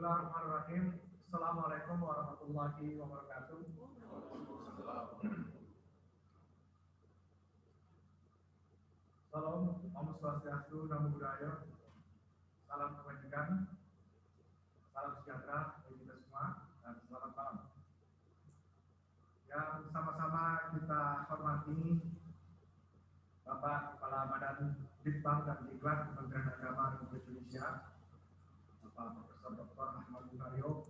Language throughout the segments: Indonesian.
Bismillahirrahmanirrahim. Assalamualaikum warahmatullahi wabarakatuh. Salam, Om Swastiastu, Namo Buddhaya. Salam kebajikan, salam sejahtera bagi kita semua, dan selamat malam. Yang sama-sama kita hormati Bapak Kepala Badan Litbang dan Diklat Kementerian Agama Republik Indonesia, Bapak Profesor Dr. Ahmad Buharyo.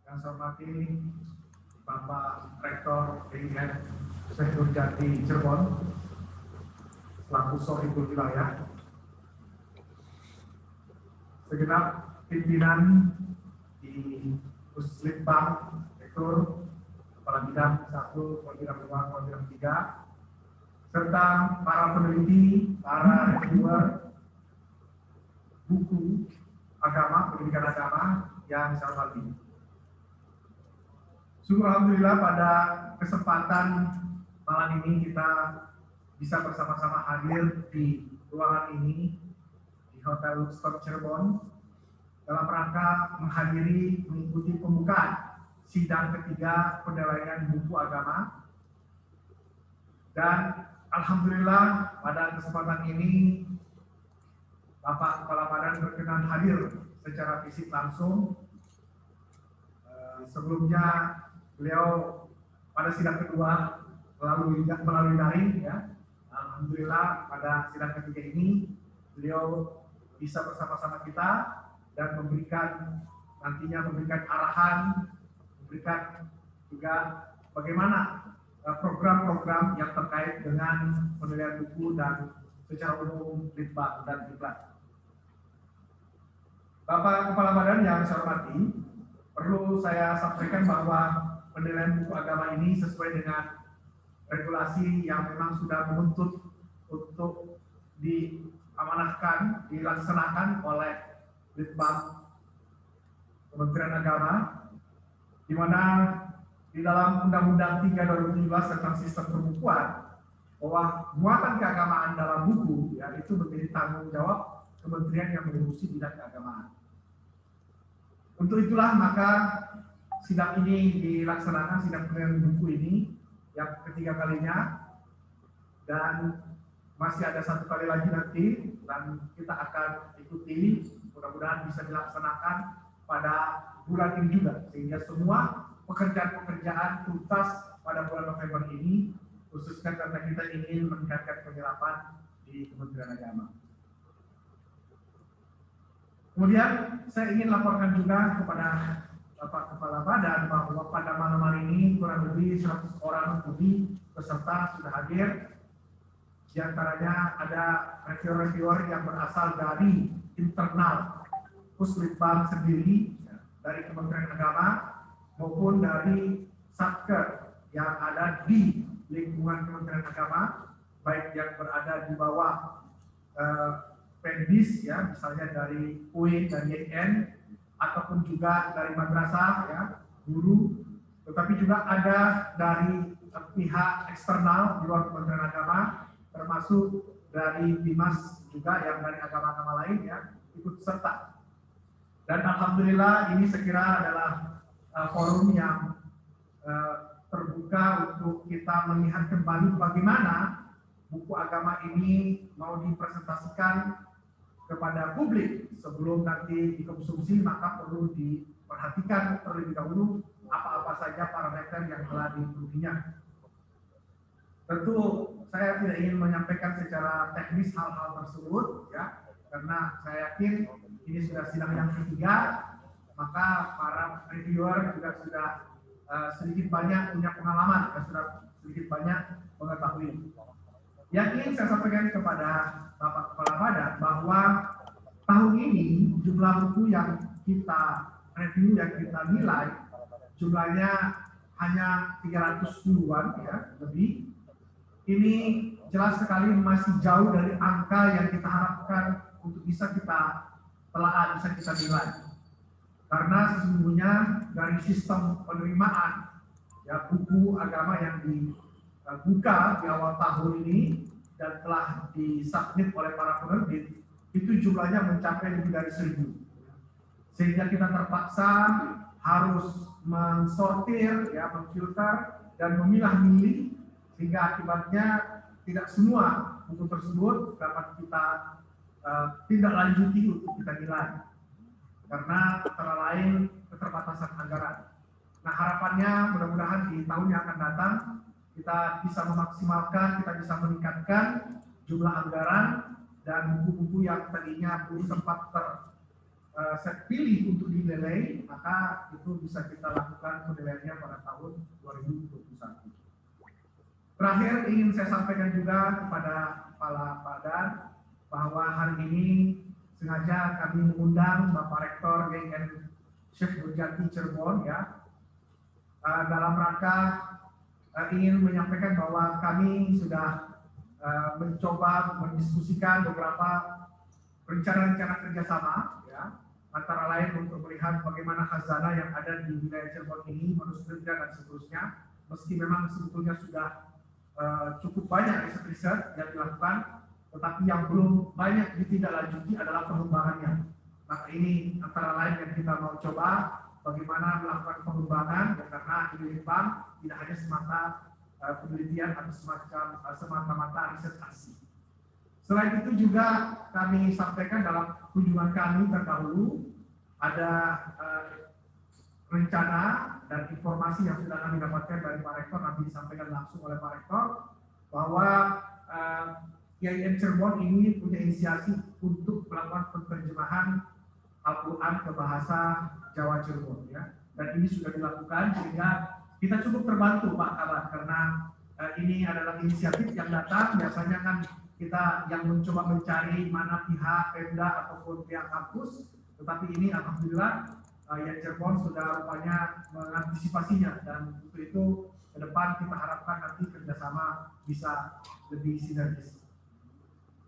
Yang saya hormati Bapak Rektor UIN Syekh Nurjati Cirebon selaku Sohibul Wilayah, segenap pimpinan di Puslitbang, Rektor, Kepala Bidang 1, Kepala Bidang 2, Kepala Bidang 3, serta para peneliti, para reviewer buku agama, pendidikan agama yang saya hormati. Syukur alhamdulillah pada kesempatan malam ini kita bisa bersama-sama hadir di ruangan ini di Hotel Luxor Cirebon dalam rangka mengikuti pembukaan sidang ketiga penilaian buku agama. Dan alhamdulillah pada kesempatan ini Bapak Kepala Badan berkenan hadir secara fisik langsung. Sebelumnya beliau pada sidang kedua melalui daring, ya. Alhamdulillah pada sidang ketiga ini beliau bisa bersama-sama kita dan memberikan arahan, memberikan juga bagaimana program-program yang terkait dengan penilaian buku dan secara umum Litbang dan Diklat. Bapak Kepala Badan yang saya hormati, perlu saya sampaikan bahwa penilaian buku agama ini sesuai dengan regulasi yang memang sudah menuntut untuk diamanahkan, dilaksanakan oleh Litbang Kementerian Agama, di mana di dalam Undang-Undang 3 2017 tentang sistem perbukuan bahwa muatan keagamaan dalam buku ya itu menjadi tanggung jawab kementerian yang mengurusi bidang keagamaan. Untuk itulah maka sidang ini dilaksanakan, sidang penilaian buku ini yang ketiga kalinya, dan masih ada satu kali lagi nanti dan kita akan ikuti, mudah-mudahan bisa dilaksanakan pada bulan ini juga, sehingga semua pekerjaan-pekerjaan tuntas pada bulan November ini, khususnya karena kita ingin meningkatkan penyerapan di Kementerian Agama. Kemudian saya ingin laporkan juga kepada Bapak Kepala Badan bahwa pada malam hari ini kurang lebih 100 orang lebih peserta sudah hadir. Di antaranya ada reviewer-reviewer yang berasal dari internal Puslitbang sendiri, dari Kementerian Agama maupun dari Satker yang ada di lingkungan Kementerian Agama, baik yang berada di bawah Pendis, ya, misalnya dari UIN dan YN, ataupun juga dari madrasah, ya, guru, tetapi juga ada dari pihak eksternal di luar Kementerian Agama, termasuk dari Dimas juga yang dari agama-agama lain, ya, ikut serta. Dan alhamdulillah ini sekira adalah forum yang terbuka untuk kita melihat kembali bagaimana buku agama ini mau dipresentasikan kepada publik sebelum nanti dikonsumsi, maka perlu diperhatikan terlebih dahulu apa-apa saja parameter yang telah dipenuhinya. Tentu saya tidak ingin menyampaikan secara teknis hal-hal tersebut, ya, karena saya yakin ini sudah sidang yang ketiga, maka para reviewer juga sudah sedikit banyak punya pengalaman, dan sudah sedikit banyak mengetahui. Yang ingin saya sampaikan kepada Bapak Kepala Badan bahwa tahun ini jumlah buku yang kita review, yang kita nilai jumlahnya hanya 310-an, ya, lebih. Ini jelas sekali masih jauh dari angka yang kita harapkan untuk bisa kita telaah, bisa kita nilai. Karena sesungguhnya dari sistem penerimaan, ya, buku agama yang dibuka di awal tahun ini dan telah disubmit oleh para penerbit, itu jumlahnya mencapai lebih dari 1000. sehingga kita terpaksa harus mensortir, ya, memfilter dan memilah-milih, sehingga akibatnya tidak semua buku tersebut dapat kita tindak lanjuti untuk kita nilai, karena antara lain keterbatasan anggaran. Nah, harapannya mudah-mudahan di tahun yang akan datang kita bisa memaksimalkan, kita bisa meningkatkan jumlah anggaran, dan buku-buku yang tadinya belum sempat saya pilih untuk dinilai, maka itu bisa kita lakukan penilaiannya pada tahun 2021. Terakhir ingin saya sampaikan juga kepada kepala badan bahwa hari ini sengaja kami mengundang Bapak Rektor GIN Syekh Nurjati Cirebon, ya, dalam rangka ingin menyampaikan bahwa kami sudah mencoba mendiskusikan beberapa rencana-rencana kerjasama, ya, antara lain untuk melihat bagaimana khazanah yang ada di wilayah Cirebon ini, manusia dan seterusnya. Meski memang sebetulnya sudah cukup banyak riset-riset yang dilakukan, tetapi yang belum banyak ditindaklanjuti adalah pengembangannya. Maka ini antara lain yang kita mau coba, bagaimana melakukan pengembangan, ya, karena di Litbang tidak hanya semata penelitian atau semata-mata riset asli. Selain itu juga kami sampaikan dalam kunjungan kami terdahulu, ada rencana dan informasi yang sudah kami dapatkan dari Pak Rektor, nanti disampaikan langsung oleh Pak Rektor, bahwa GIN Cirebon ini punya inisiasi untuk melakukan penerjemahan Al-Quran ke bahasa Jawa Cirebon, ya. Dan ini sudah dilakukan, sehingga kita cukup terbantu Pak Kabar, karena ini adalah inisiatif yang datang. Biasanya kan kita yang mencoba mencari mana pihak Pemda ataupun pihak kampus, tetapi ini alhamdulillah yang Cirebon sudah rupanya mengantisipasinya, dan untuk itu ke depan kita harapkan nanti kerjasama bisa lebih sinergis.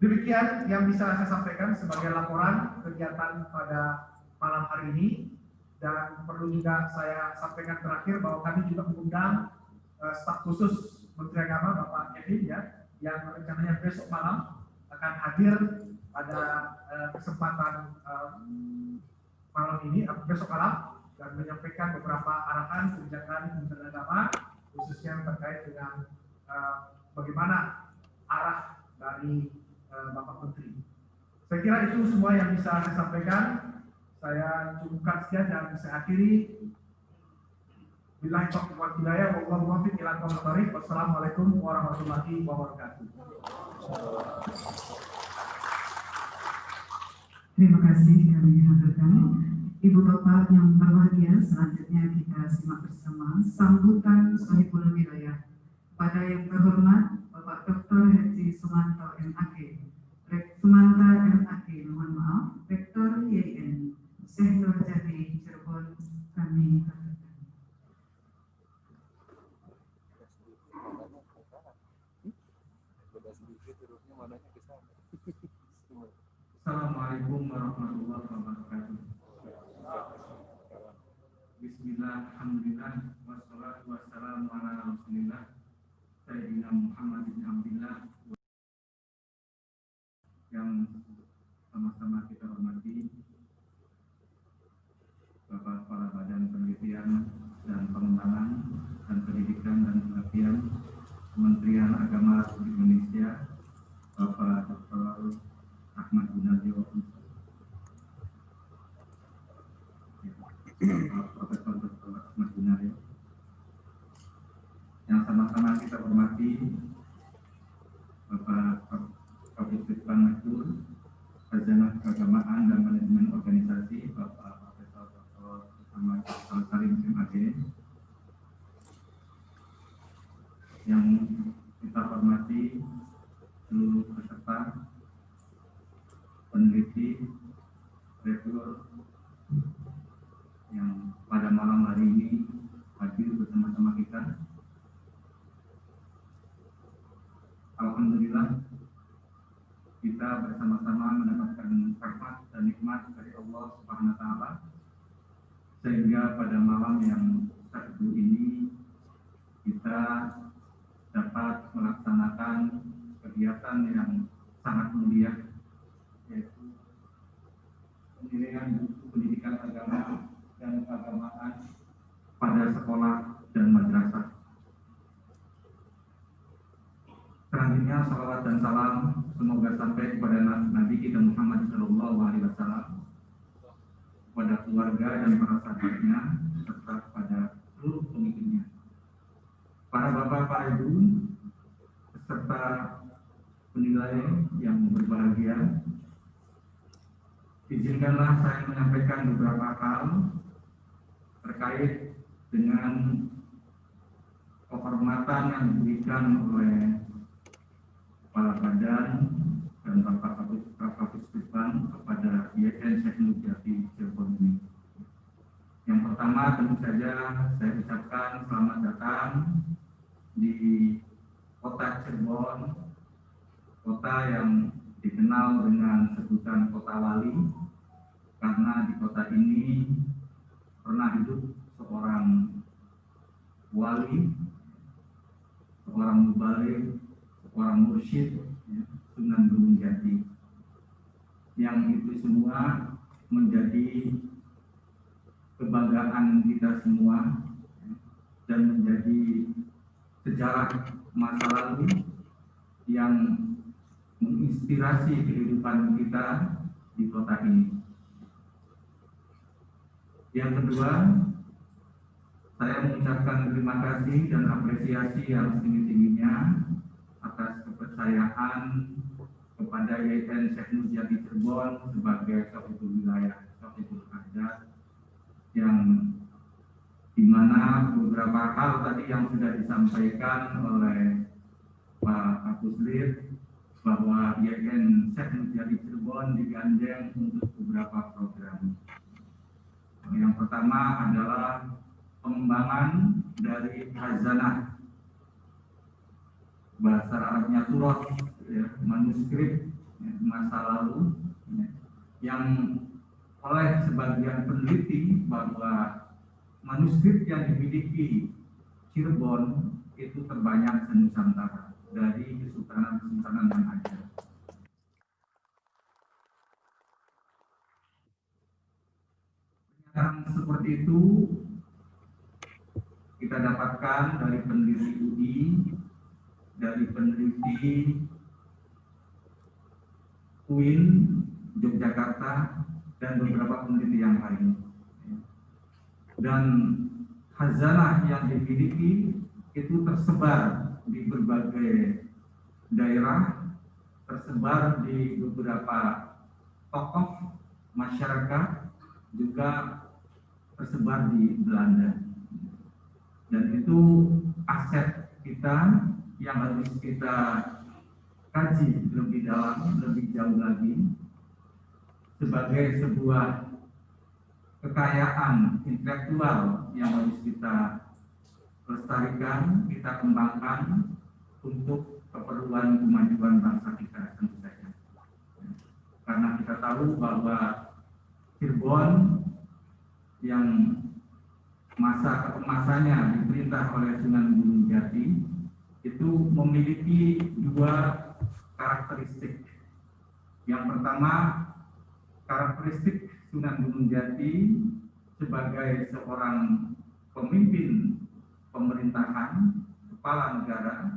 Demikian yang bisa saya sampaikan sebagai laporan kegiatan pada malam hari ini, dan perlu juga saya sampaikan terakhir bahwa kami juga mengundang staf khusus Menteri Agama Bapak Kevin, ya, yang rencananya besok malam akan hadir pada kesempatan malam ini, besok malam, dan menyampaikan beberapa arahan kebijakan Kementerian Agama, khususnya terkait dengan bagaimana arah dari Bapak Menteri. Saya kira itu semua yang bisa saya sampaikan. Saya cukupkan sekian dan saya akhiri. Billahi taufiq wal hidayah, wallahu muwaffiq ila aqwamit thoriq. Wassalamualaikum warahmatullahi wabarakatuh. Terima kasih kami haturkan. Ibu Bapak yang berbahagia, selanjutnya kita simak bersama sambutan Sohibul Wilayah pada yang terhormat Bapak Dr. Haji Sumanto MAG, Sumanta MAG, mohon maaf, Rektor YIN Syekh Nurjati Cirebon, kami haturkan. Assalamualaikum warahmatullahi wabarakatuh. Bismillah, alhamdulillah, wassalatu wassalamu ala rasulillah Sayyidina Muhammad bin Abdillah, yang sama-sama kita hormati Bapak Kepala Badan Penelitian dan Pengembangan dan Pendidikan dan Pelatihan Kementerian Agama Republik Indonesia, Bapak Dr. Ahmad Gunadio, Profesor Dr. Ahmad Gunadio, yang sama-sama kita hormati Bapak Profesor Pangatur, Sarjana Keagamaan dan Manajemen Organisasi, Bapak Profesor Dr. Ahmad Salim MAG, yang kita hormati seluruh peserta, peneliti, reviewer yang pada malam hari ini hadir bersama-sama kita. Alhamdulillah, kita bersama-sama mendapatkan rahmat dan nikmat dari Allah Subhanahu wa Ta'ala, sehingga pada malam yang syahdu ini kita dapat melaksanakan kegiatan yang sangat mulia, yaitu penilaian buku pendidikan pendidikan agama dan keagamaan pada sekolah dan madrasah. Selanjutnya salawat dan salam semoga sampai kepada Nabi kita Muhammad SAW, kepada keluarga dan para sahabatnya serta kepada seluruh pengikutnya. Para bapak, para ibu, serta penilai yang berbahagia, izinkanlah saya menyampaikan beberapa hal terkait dengan kehormatan yang diberikan oleh Kepala Badan dan Bapak Kapusdifan kepada YN Syekh Nurjati Cirebon ini. Yang pertama tentu saja saya ucapkan selamat datang di kota Cirebon, kota yang dikenal dengan sebutan kota wali, karena di kota ini pernah hidup seorang wali, seorang mubaligh, seorang mursyid, Sunan Gunung Jati, yang itu semua menjadi kebanggaan kita semua dan menjadi sejarah masa lalu yang menginspirasi kehidupan kita di kota ini. Yang kedua, saya mengucapkan terima kasih dan apresiasi yang setinggi-tingginya atas kepercayaan kepada YN Syekh Nurjati Cirebon sebagai Kafidul Wilayah, Kafidul Adat, yang dimana beberapa hal tadi yang sudah disampaikan oleh Pak Kapuslir bahwa YN Syekh Nurjati Cirebon digandeng untuk beberapa program. Yang pertama adalah pengembangan dari khazanah, bahasa Arabnya turah, manuskrip masa lalu, yang oleh sebagian peneliti bahwa manuskrip yang dimiliki Cirebon itu terbanyak se-Nusantara dari kesultanan-kesultanan yang ada. Pernyataan seperti itu kita dapatkan dari peneliti UI, dari peneliti UIN Yogyakarta, dan beberapa peneliti yang lain. Dan khazanah yang dimiliki itu tersebar di berbagai daerah, tersebar di beberapa tokoh masyarakat, juga tersebar di Belanda. Dan itu aset kita yang harus kita kaji lebih dalam, lebih jauh lagi, sebagai sebuah kekayaan intelektual yang harus kita lestarikan, kita kembangkan untuk keperluan kemajuan bangsa kita tentu saja. Karena kita tahu bahwa Cirebon yang masa keemasannya diperintah oleh Sunan Gunung Jati itu memiliki dua karakteristik. Yang pertama, karakteristik Sunan Gunung Jati sebagai seorang pemimpin pemerintahan, kepala negara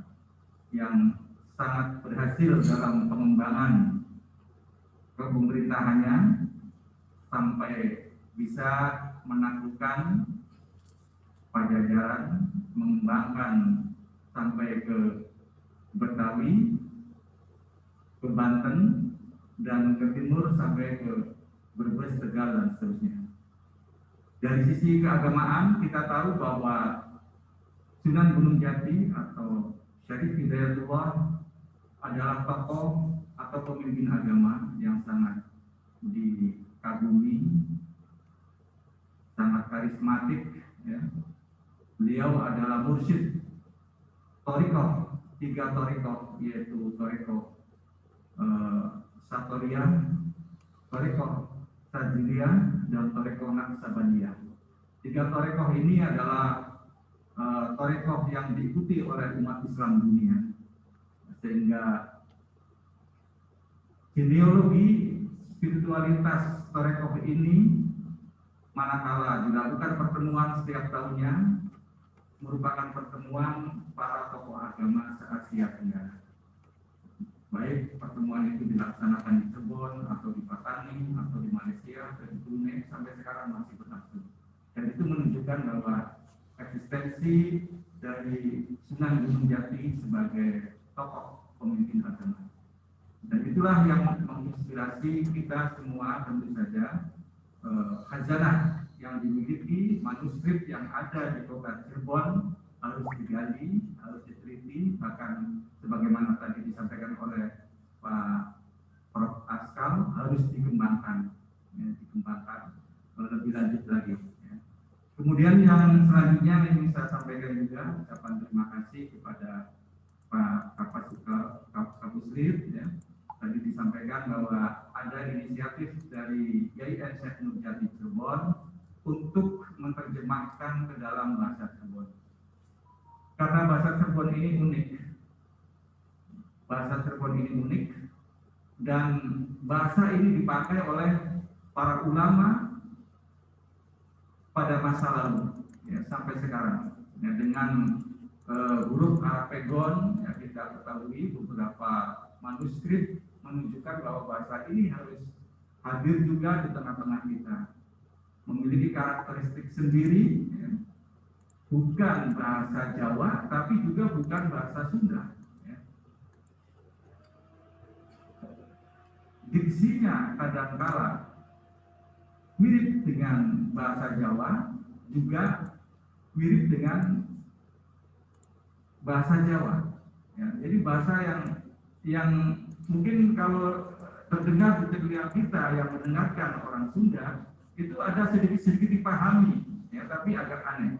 yang sangat berhasil dalam pengembangan pemerintahannya sampai bisa menaklukkan Pajajaran, mengembangkan sampai ke Betawi, ke Banten, dan ke timur sampai ke Brebes, Tegal, dan seterusnya. Dari sisi keagamaan, kita tahu bahwa Sunan Gunung Jati atau Syarif Hidayatullah adalah tokoh atau pemimpin agama yang sangat dikagumi, sangat karismatik, ya. Beliau adalah mursyid thariqah, 3 thariqah, yaitu thariqah Satoriyah, thariqah Sajiliyah, dan thariqah Naqsabandiyah. 3 thariqah ini adalah thariqah yang diikuti oleh umat Islam dunia, sehingga genealogi spiritualitas thariqah ini manakala dilakukan pertemuan setiap tahunnya merupakan pertemuan para tokoh agama se-Asia Tenggara. Baik pertemuan itu dilaksanakan di Cirebon atau di Patani atau di Malaysia atau di Brunei, sampai sekarang masih berlangsung. Dan itu menunjukkan bahwa eksistensi dari Sunan Gunung Jati sebagai tokoh pemimpin agama. Dan itulah yang menginspirasi kita semua, tentu saja khazanah yang dimiliki, manuskrip yang ada di kota Cirebon harus digali, harus diteliti, bahkan sebagaimana tadi disampaikan oleh Pak Prof. Askal, harus dikembangkan, dikembangkan lebih lanjut lagi. Ya. Kemudian yang selanjutnya yang saya sampaikan juga ucapan terima kasih kepada Pak Kapuslir. Ya. Tadi disampaikan bahwa ada inisiatif dari YIN Syekh Nur Jati Cirebon untuk menerjemahkan ke dalam bahasa Cirebon. Karena bahasa Cirebon ini unik, bahasa Cirebon ini unik, dan bahasa ini dipakai oleh para ulama pada masa lalu, ya, sampai sekarang. Ya, dengan huruf Arapegon, ya, kita ketahui beberapa manuskrip menunjukkan bahwa bahasa ini harus hadir juga di tengah-tengah kita, memiliki karakteristik sendiri, ya. Bukan bahasa Jawa, tapi juga bukan bahasa Sunda. Ya. Diksinya kadangkala mirip dengan bahasa Jawa, juga mirip dengan bahasa Jawa. Ya, jadi bahasa yang mungkin kalau terdengar di telinga kita yang mendengarkan orang Sunda itu ada sedikit-sedikit dipahami, ya, tapi agak aneh.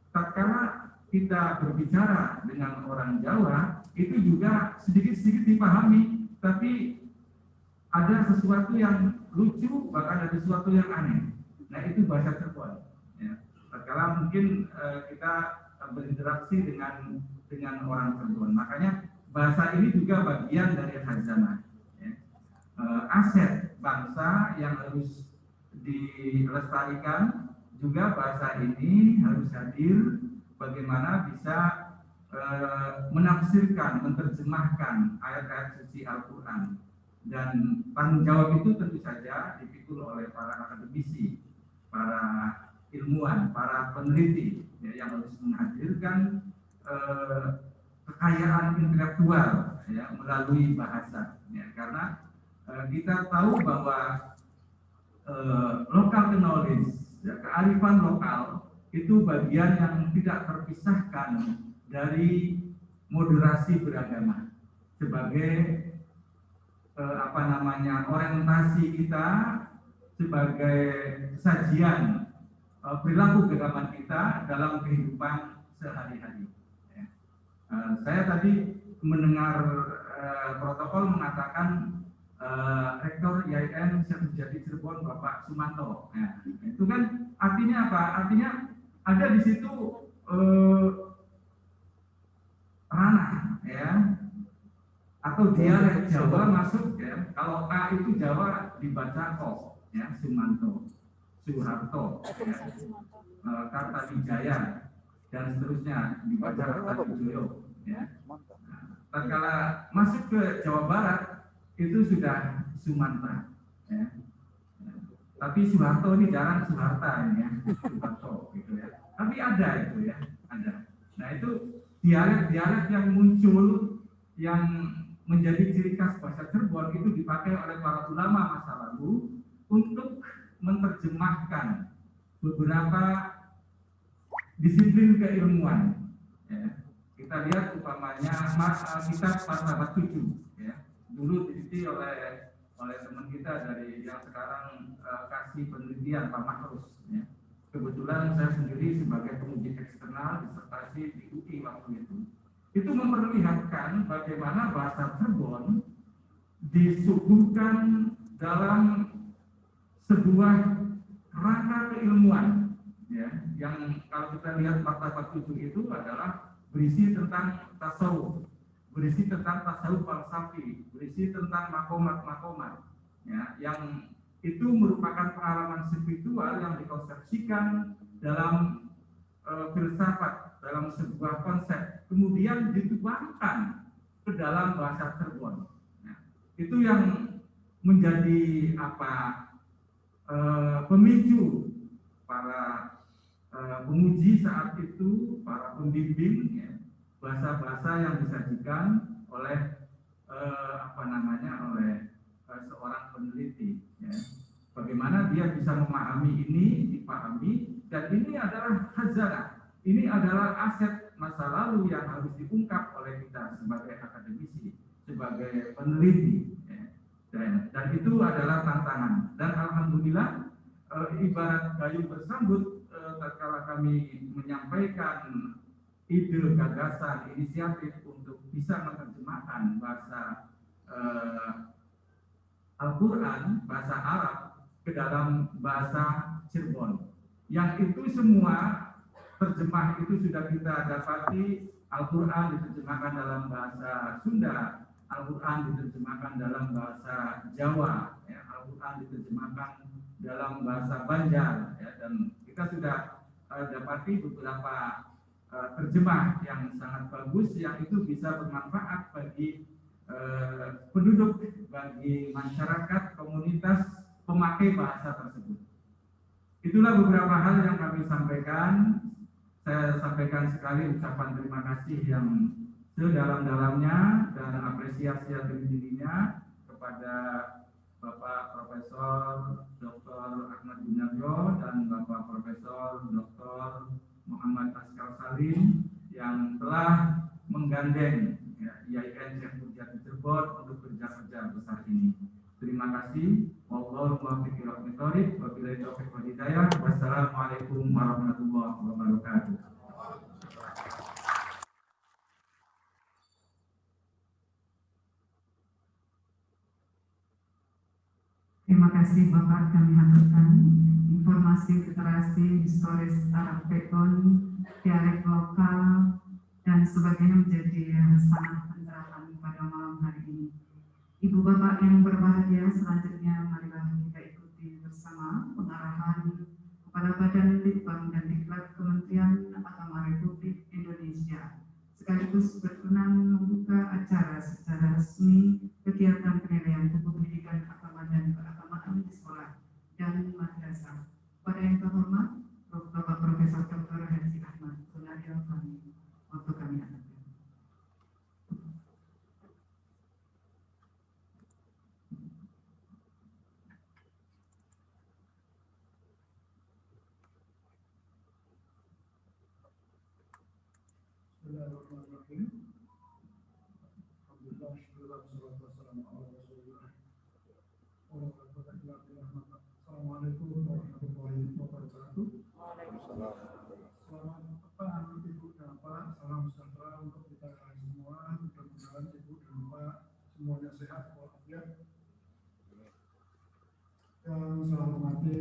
Tatkala kita berbicara dengan orang Jawa itu juga sedikit-sedikit dipahami, tapi ada sesuatu yang lucu, bahkan ada sesuatu yang aneh. Nah, itu bahasa Cirebon. Ya. Tatkala mungkin kita berinteraksi dengan orang Cirebon, makanya bahasa ini juga bagian dari khazanah, ya. Aset bangsa yang harus dilestarikan. Juga bahasa ini harus hadir bagaimana bisa menafsirkan, menerjemahkan ayat-ayat suci Al-Quran. Dan tanggung jawab itu tentu saja dipikul oleh para akademisi, para ilmuwan, para peneliti, ya, yang harus menghadirkan kekayaan intelektual, ya, melalui bahasa. Ya, karena kita tahu bahwa local knowledge, ya, kearifan lokal itu bagian yang tidak terpisahkan dari moderasi beragama sebagai orientasi kita, sebagai sajian perilaku keagamaan kita dalam kehidupan sehari-hari. Ya. Saya tadi mendengar protokol mengatakan Rektor YIN Syekh Nur Jati Cirebon Bapak Sumanto. Nah, itu kan artinya apa? Artinya ada di situ ranah, ya, atau dialek Jawa masuk, ya. Kalau A itu Jawa dibaca O, ya, Sumanto, Soeharto, ya, Kartawijaya, dan seterusnya dibaca Kartawijoyo, ya. Tatkala masuk ke Jawa Barat itu sudah Sumanta, ya. Tapi Soeharto ini jarang Soeharta ini, ya, Soeharto gitu, ya. Tapi ada itu, ya, ada. Nah, itu dialek-dialek yang muncul yang menjadi ciri khas bahasa Cirebon itu dipakai oleh para ulama masa lalu untuk menerjemahkan beberapa disiplin keilmuan. Ya. Kita lihat umpamanya kitab Martabat 7, ya. Dulu diisi oleh teman kita dari yang sekarang kasih penelitian Pak Mahrus, ya. Kebetulan saya sendiri sebagai penguji eksternal disertasi di UI waktu itu memperlihatkan bagaimana bahasa Cirebon disuguhkan dalam sebuah rangka keilmuan, ya, yang kalau kita lihat Martabat 7 itu adalah berisi tentang tasawuf, berisi tentang tasawuf falsafi, berisi tentang makomat-makomat, ya, yang itu merupakan pengalaman spiritual yang dikonsepsikan dalam filsafat, dalam sebuah konsep, kemudian dituangkan ke dalam bahasa Cirebon. Nah, itu yang menjadi pemicu para penguji saat itu, para pembimbing, ya, bahasa-bahasa yang disajikan oleh oleh seorang peneliti. Ya. Bagaimana dia bisa memahami ini, dipahami, dan ini adalah khazanah, ini adalah aset masa lalu yang harus diungkap oleh kita sebagai akademisi, sebagai peneliti. Ya. Dan itu adalah tantangan. Dan alhamdulillah, ibarat gayung bersambut, tatkala kami menyampaikan ide, gagasan, inisiatif untuk bisa menerjemahkan bahasa Al-Quran, bahasa Arab ke dalam bahasa Cirebon. Yang itu semua terjemah itu sudah kita dapati. Al-Quran diterjemahkan dalam bahasa Sunda, Al-Quran diterjemahkan dalam bahasa Jawa, ya, Al-Quran diterjemahkan dalam bahasa Banjar, ya, dan kita sudah dapati beberapa terjemah yang sangat bagus yang itu bisa bermanfaat bagi penduduk, bagi masyarakat, komunitas pemakai bahasa tersebut. Itulah beberapa hal yang kami sampaikan. Saya sampaikan sekali ucapan terima kasih yang sedalam-dalamnya dan apresiasi yang tinggi-tingginya kepada Bapak Profesor Dr. Ahmad Gunarjo dan Bapak Profesor Dr. Muhammad Askar Salim yang telah menggandeng IAIN Syekh Nurjati Cirebon untuk kerja-kerja besar ini. Terima kasih. Wassalamualaikum warahmatullahi wabarakatuh. Terima kasih Bapak, kami haturkan informasi literasi, historis Arab Pekon, dialek lokal, dan sebagainya menjadi sangat pencerahan pada malam hari ini. Ibu Bapak yang berbahagia, selanjutnya marilah kita ikuti bersama pengarahan Kepala Badan Litbang dan Diklat Kementerian Agama Republik Indonesia, sekaligus berkenan membuka acara secara resmi kegiatan penilaian buku pendidikan agama dan keagamaan di sekolah dan madrasah. Pada yang terhormat, Bapak Profesor Dr. Haji Ahmad Gunarjo, waktu kami akan. Bismillahirrahmanirrahim. Alhamdulillah, syukurlah, wassalatu wassalamu ala rasulillah. Assalamualaikum warahmatullahi wabarakatuh. Selamat petang Ibu dan Bapak, salam sejahtera untuk kita semua. Mudah-mudahan Ibu dan Bapak semuanya sehat walafiat. Yang saya hormati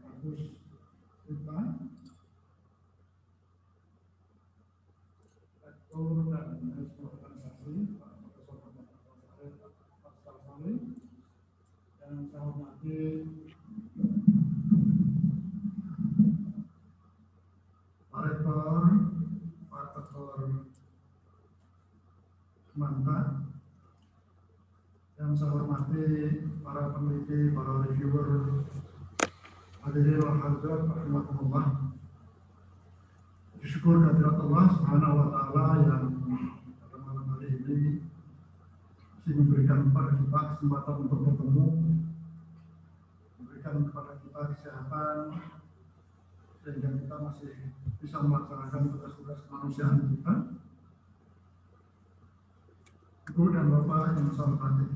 Agus Rita, Rektor dan Manajemen Organisasi, Pak Profesor Pascal Salim, yang saya hormati Pak Rektor, Pak Dr. Manta, yang saya hormati para peneliti, para reviewer, hadirin wal hadirat rahimakumullah. Syukur kehadirat Allah Subhanahu wa taala yang pada malam hari ini masih memberikan kepada kita kesempatan untuk bertemu, memberikan kepada kita kesehatan sehingga kita masih bisa melaksanakan tugas-tugas kemanusiaan kita. Ibu dan Bapak yang saya hormati.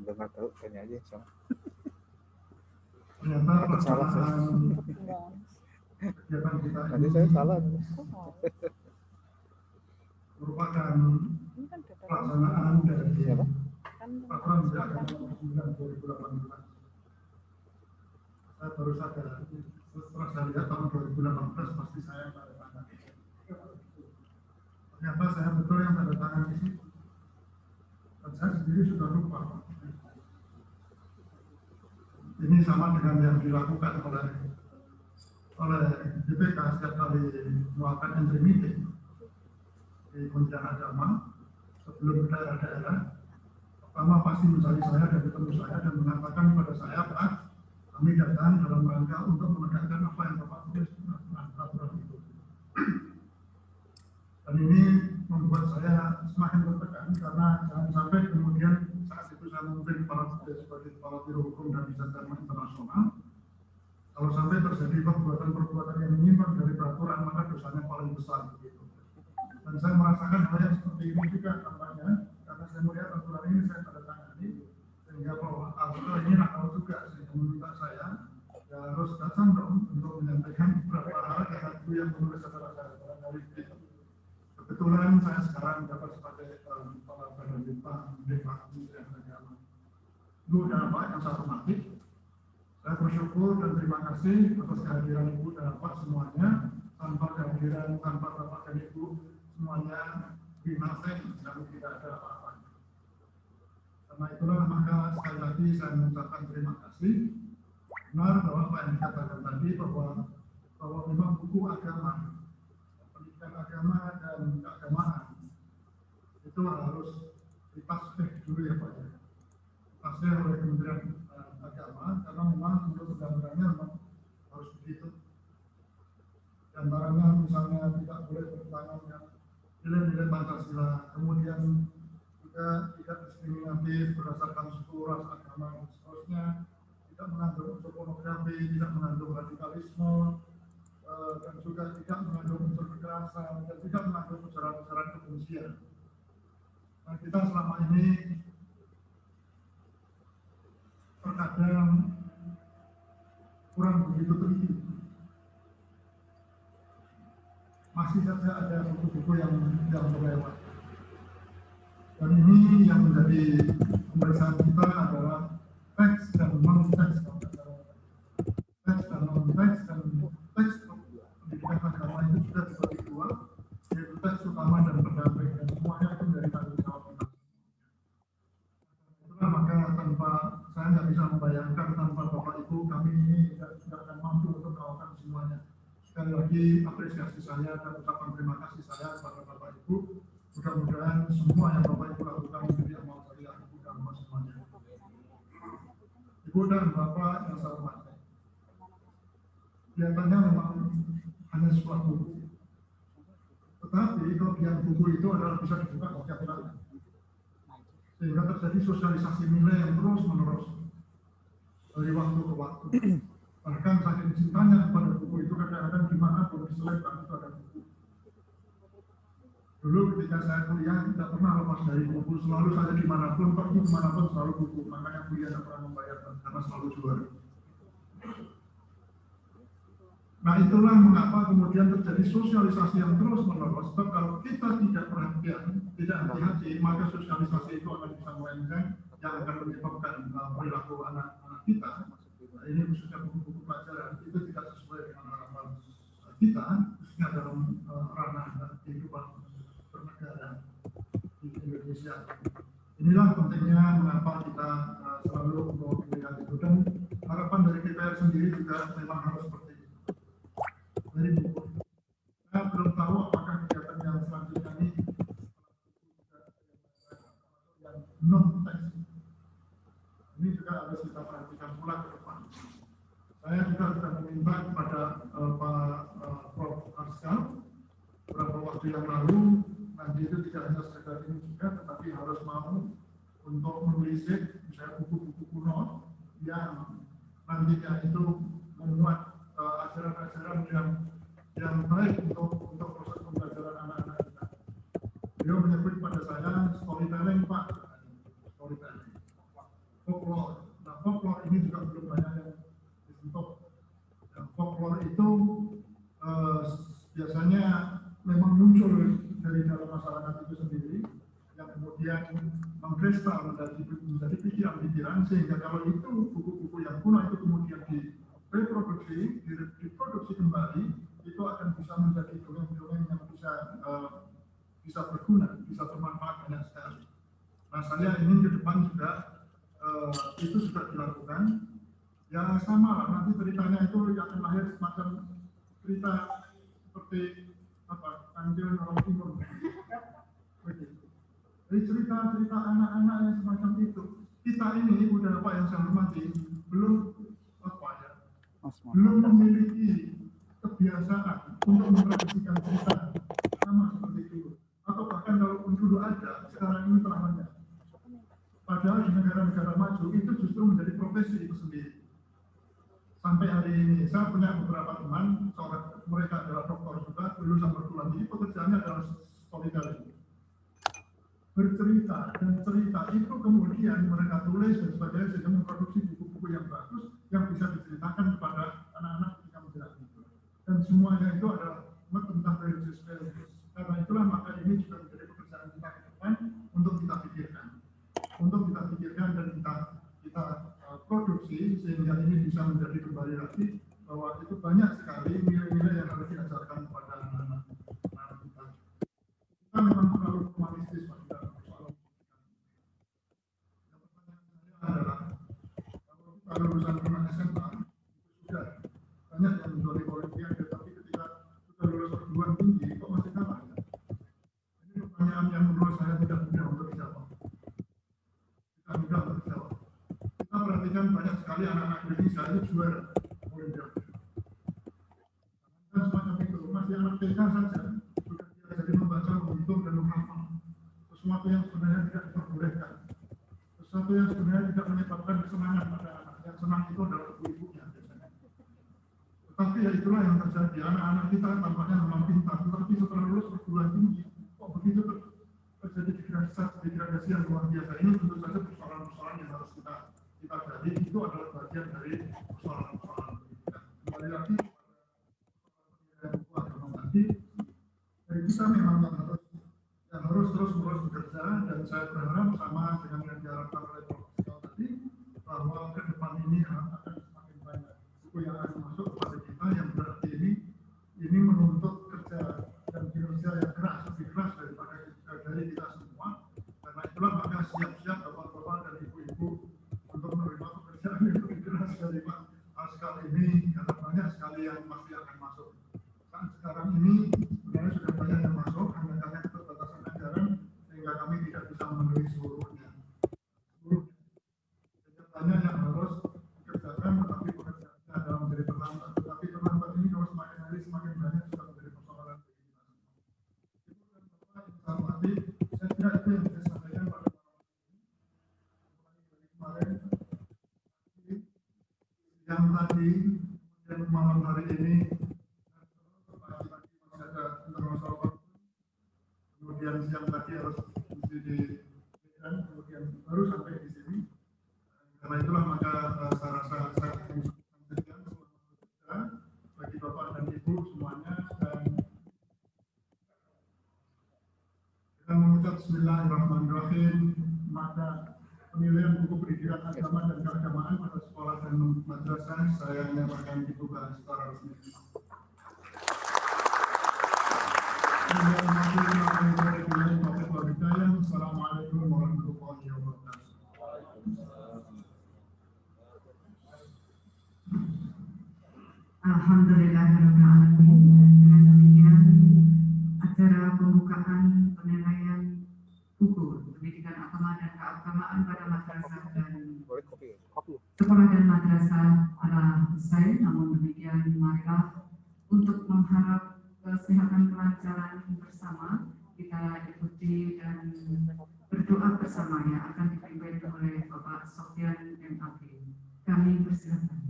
Nggak tahu, tanya aja sama. Ternyata pelaksanaan kegiatan kita Tadi ini saya salah. merupakan pelaksanaan dari Peraturan Menteri Agama Nomor 9 2018. Saya baru sadar setelah saya lihat tahun 2018 pasti saya tanda tangan. Ternyata saya betul yang tanda tangan di situ. saya sendiri sudah lupa. Ini sama dengan yang dilakukan oleh BPK setiap kali melakukan entry meeting di Kementerian Agama sebelum daerah-daerah. Pertama pasti mencari saya dan ketemu saya dan mengatakan kepada saya, Pak, kami datang dalam rangka untuk menegakkan apa yang Bapak tulis dalam peraturan itu. Dan ini membuat saya semakin tertekan karena jangan sampai kemudian saat itu saya memimpin sebagai kepala biro hukum dan kerjasama internasional. Kalau sampai terjadi perbuatan-perbuatan yang menyimpang dari peraturan, maka dosanya paling besar begitu. Dan saya merasakan hal yang seperti ini juga tampaknya karena saya melihat aturan ini saya tanda tangani sehingga bahwa aturan ini nakal juga sehingga meminta saya ya harus datang dong untuk menyampaikan beberapa hal itu yang menulis acara saya dari itu. Kebetulan saya sekarang dapat sebagai kepala badan Kementerian Agama. Itu adalah Pak yang saya hormati. Saya bersyukur dan terima kasih atas kehadiran Ibu dan Bapak semuanya. Tanpa kehadiran, tanpa Bapak dan Ibu semuanya binaseng dan tidak ada apa-apa. Karena itulah maka sekali lagi saya mengucapkan terima kasih. Benar bahwa apa yang dikatakan tadi bahwa memang buku agama, pendidikan agama dan keagamaan itu harus ditasbih dulu ya Pak ya. Tasbih oleh Kementerian Agama karena memang menurut undang-undangnya memang harus begitu. Dan barangnya misalnya tidak boleh bertentangan dengan nilai-nilai Pancasila, kemudian juga tidak diskriminatif berdasarkan suku, ras, agama, dan seterusnya, tidak mengandung unsur pornografi, tidak mengandung radikalisme, dan juga tidak mengandung unsur kekerasan, dan tidak mengandung ujaran-ujaran kebencian. Nah, kita selama ini terkadang kurang begitu teliti. Masih saja ada buku-buku yang terlewat. Dan ini yang menjadi pemeriksaan kita adalah teks dan non-teks. Teks dan non-teks dan teks pendidikan agama itu sudah dibagi dua, yaitu teks utama dan pendamping, dan semuanya itu dari tanggung jawab kita. Itulah maka tanpa saya nggak bisa membayangkan tanpa Bapak Ibu kami ini tidak akan mampu untuk melakukan semuanya. Sekali lagi apresiasi saya dan ucapan terima kasih saya kepada Bapak Ibu. Mudah-mudahan semua yang Bapak Ibu lakukan menjadi amal jariah Ibu dan Bapak semuanya. Ibu dan Bapak yang saya hormati, kelihatannya memang hanya sebuah buku. Tetapi kelebihan buku itu adalah bisa dibuka setiap hari. Sehingga terjadi sosialisasi nilai yang terus-menerus dari waktu ke waktu. Bahkan saking cintanya kepada buku itu kadang-kadang dimanapun diselipkan itu ada buku. Dulu ketika saya kuliah tidak pernah lepas dari buku, selalu saja dimanapun, pergi dimanapun selalu buku. Makanya kuliah tidak pernah membayarkan karena selalu juara. Nah itulah mengapa kemudian terjadi sosialisasi yang terus-menerus. Sebab kalau kita tidak perhatian, tidak hati-hati, maka sosialisasi itu akan bisa melenceng yang akan menyebabkan perilaku anak-anak kita. Nah, ini khususnya buku-buku pelajaran itu tidak sesuai dengan harapan kita, khususnya dalam ranah kehidupan bernegara di Indonesia. Inilah pentingnya mengapa kita selalu membawa itu, dan harapan dari DPR sendiri juga memang harus seperti itu. Dari buku, saya belum tahu apakah kegiatan yang selanjutnya ini yang non-teks ini juga harus kita perhatikan pula ke depan. Saya juga sudah meminta kepada Prof. Arskal beberapa waktu yang lalu, nanti itu tidak hanya sekedar ini juga, tetapi harus mau untuk menelisik misalnya buku-buku kuno yang nantinya itu memuat ajaran-ajaran yang baik untuk proses pembelajaran anak-anak kita. Beliau menyebut pada saya storytelling Pak, storytelling, folklore. Nah folklore ini juga belum banyak yang disentuh. Dan folklore itu biasanya memang muncul dari dalam masyarakat itu sendiri, yang kemudian mengkristal menjadi pikiran-pikiran, sehingga kalau itu buku-buku yang kuno itu kemudian diproduksi kembali, itu akan bisa menjadi dongeng-dongeng yang bisa berguna, bisa bermanfaat banyak sekali. Nah, saya ingin ke depan juga itu sudah dilakukan. Ya sama lah, nanti ceritanya itu akan lahir semacam cerita seperti apa, Anjil orang Timur. Begitu. Jadi cerita-cerita anak-anak yang semacam itu. Kita ini udah Pak yang saya hormati, belum apa ya, belum memiliki kebiasaan untuk memprediksikan cerita sama seperti itu. Atau bahkan kalaupun dulu ada, sekarang ini telah banyak. Padahal di negara-negara maju itu justru menjadi profesi itu sendiri. Sampai hari ini saya punya beberapa teman, mereka adalah dokter juga, lulusan perguruan tinggi, pekerjaannya adalah storytelling. Bercerita dan cerita itu kemudian mereka tulis dan sebagainya sehingga memproduksi buku-buku yang bagus yang bisa diceritakan kepada anak-anak ketika menjelang itu. Dan semuanya itu adalah tentang religious values. Karena itulah maka ini juga menjadi pekerjaan kita ke depan untuk kita pikirkan. Untuk kita pikirkan dan kita produksi sehingga ini bisa menjadi kembali lagi bahwa itu banyak sekali nilai-nilai yang harus diajarkan kepada anak-anak kita. Kita memang terlalu humanistis pada soal yang pertanyaan saya adalah kalau lulusan SMA itu sudah banyak yang menjual olimpiade, tapi ketika sudah lulus perguruan tinggi kok masih kalah ya? Ini pertanyaan yang menurut saya tidak mudah untuk dijawab. Kita perhatikan banyak sekali anak-anak Indonesia itu juara olimpiade. Dan semacam itu, masih anak TK saja sudah dia jadi membaca, menghitung dan menghafal sesuatu yang sebenarnya tidak diperbolehkan, sesuatu yang sebenarnya tidak menyebabkan kesenangan pada anak. Yang senang itu adalah ibu-ibunya biasanya. Tetapi ya itulah yang terjadi, anak-anak kita tampaknya memang pintar, tetapi setelah lulus perguruan tinggi kok begitu terjadi degradasi yang luar biasa. Ini tentu saja persoalan-persoalan yang harus kita gali. Itu adalah bagian dari persoalan-persoalan pendidikan. Kembali lagi kepada buku agama tadi, dari kita memang yang harus terus-menerus bekerja, dan saya berharap sama dengan yang diharapkan oleh Prof. tadi, bahwa ke depan ini akan semakin banyak buku yang akan masuk kepada kita yang berarti ini menuntut kerja dan kinerja yang keras, lebih keras dari kita semua. Karena itulah maka siap-siap bapak-bapak dan ibu-ibu untuk menerima pekerjaan yang lebih keras dari Pak Askal ini, karena banyak sekali yang pasti akan masuk. Kan sekarang ini sebenarnya sudah banyak yang masuk, hanya karena keterbatasan anggaran sehingga kami tidak bisa memenuhi seluruhnya. Banyak yang harus dikerjakan, tetapi pekerjaannya adalah menjadi terlambat. Tetapi terlambat ini kalau semakin hari semakin banyak sudah menjadi persoalan bagi kita semua. Itu kan Bapak yang saya hormati, saya kira itu yang saya sampaikan pada kemarin, yang tadi, dan malam hari ini, pagi-pagi masih ada internasional, kemudian siang tadi harus mesti di Medan, kemudian baru sampai di sini. Karena itulah maka saya rasa saya akan mengucapkan selamat bagi Bapak dan Ibu semuanya, dan dengan mengucap Bismillahirrahmanirrahim, maka penilaian buku pendidikan agama dan keagamaan pada sekolah dan madrasah saya nyatakan dibuka secara resmi. Assalamualaikum warahmatullahi wabarakatuh. Alhamdulillahirrahmanirrahim. Dengan demikian acara pembukaan penilaian buku pendidikan agama dan keagamaan pada madrasah dan sekolah dan madrasah telah selesai. Namun demikian marilah untuk mengharap kesehatan kelancaran bersama kita ikuti dan berdoa bersama yang akan dipimpin oleh Bapak Sofyan MAG. Kami persilakan.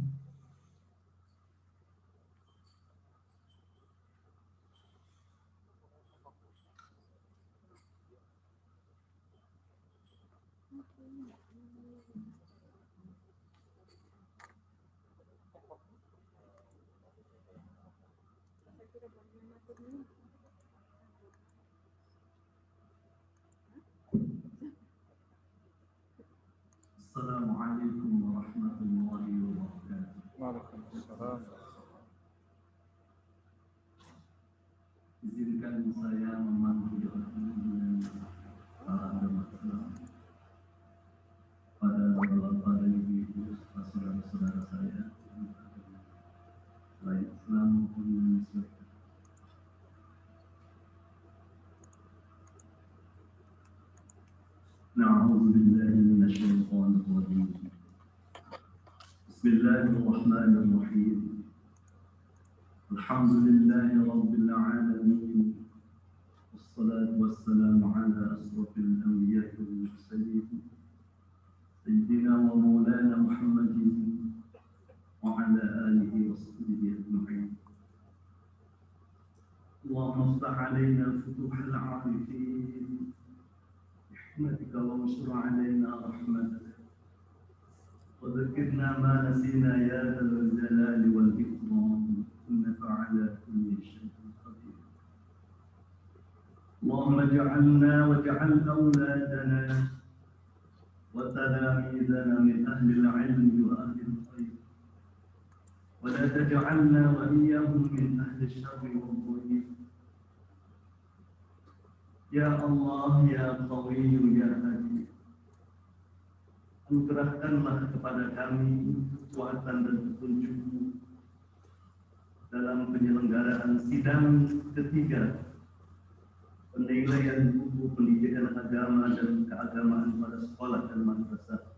Assalamualaikum warahmatullahi wabarakatuh. Waalaikumsalam. Izinkan saya memanggil dengan para agama Islam saudara-saudara saya baik Islam maupun Muslim. Na'udzu billahi minasyaitonir rajim. Bismillahirrahmanirrahim. Alhamdulillahi rabbil alamin. Wassalatu wassalamu ala asrafil anbiya'i wal mursalin. Sayyidina wa maulana Muhammadin wa ala alihi wa sahbihi ajma'in. Allahumma iftah 'alaina futuhal 'arifin بحكمتك وانشر علينا رحمتك وذكرنا ما نسينا يا ذا الجلال والإكرام إنك على كل شيء قدير. اللهم اجعلنا واجعل أولادنا وتلاميذنا من أهل العلم وأهل الخير ولا تجعلنا وإياهم من أهل الشر والظلم. Ya Allah, Ya Qawi, Ya Hadi, anugerahkanlah kepada kami kekuatan dan petunjuk dalam penyelenggaraan sidang ketiga penilaian buku pendidikan agama dan keagamaan pada sekolah dan madrasah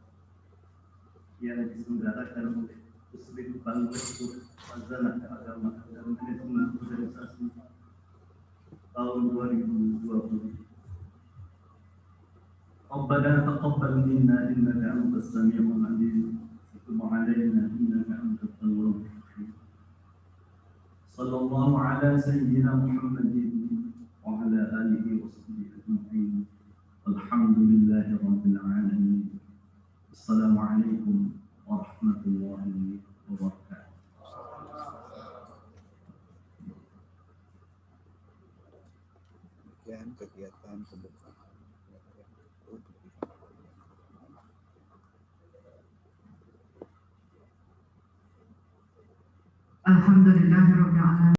yang diselenggarakan oleh Puslit Bangladesh Wazana Keagamaan dan Manajemen Organisasi tahun 2020. Rabbana taqabbal minna innaka antas samiul alim wa tub 'alaina innaka antat tawwabur rahim. Sallallahu ala sayyidina Muhammadin wa ala alihi wa sahbihi ajma'in. Alhamdulillahi rabbil alamin. Assalamu alaikum warahmatullahi wabarakatuh. Kegiatan pembukaan Alhamdulillahirabbil alamin.